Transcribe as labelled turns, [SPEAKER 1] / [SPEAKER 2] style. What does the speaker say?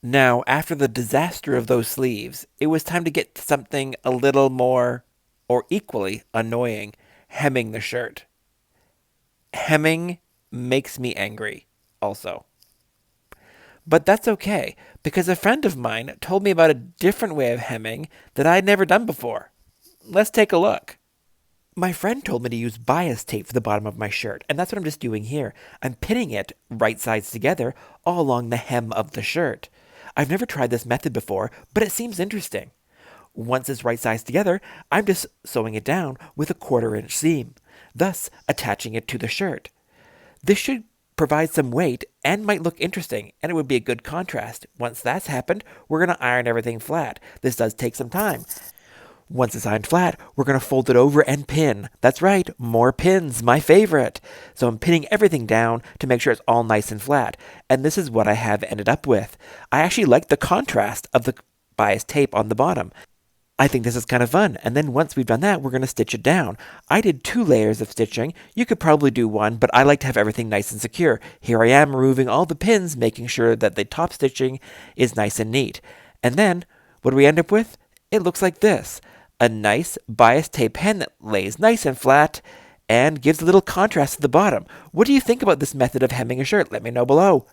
[SPEAKER 1] Now, after the disaster of those sleeves, it was time to get to something a little more, or equally annoying, hemming the shirt. Hemming makes me angry, also. But that's okay, because a friend of mine told me about a different way of hemming that I'd never done before. Let's take a look. My friend told me to use bias tape for the bottom of my shirt, and that's what I'm just doing here. I'm pinning it right sides together all along the hem of the shirt. I've never tried this method before, but it seems interesting. Once it's right sides together, I'm just sewing it down with a 1/4 inch seam, thus attaching it to the shirt. This should provide some weight and might look interesting, and it would be a good contrast. Once that's happened, we're going to iron everything flat. This does take some time. Once it's ironed flat, we're going to fold it over and pin. That's right, more pins, my favorite. So I'm pinning everything down to make sure it's all nice and flat. And this is what I have ended up with. I actually like the contrast of the bias tape on the bottom. I think this is kind of fun. And then once we've done that, we're going to stitch it down. I did 2 layers of stitching. You could probably do one, but I like to have everything nice and secure. Here I am removing all the pins, making sure that the top stitching is nice and neat. And then, what do we end up with? It looks like this. A nice bias tape pen that lays nice and flat and gives a little contrast to the bottom. What do you think about this method of hemming a shirt? Let me know below.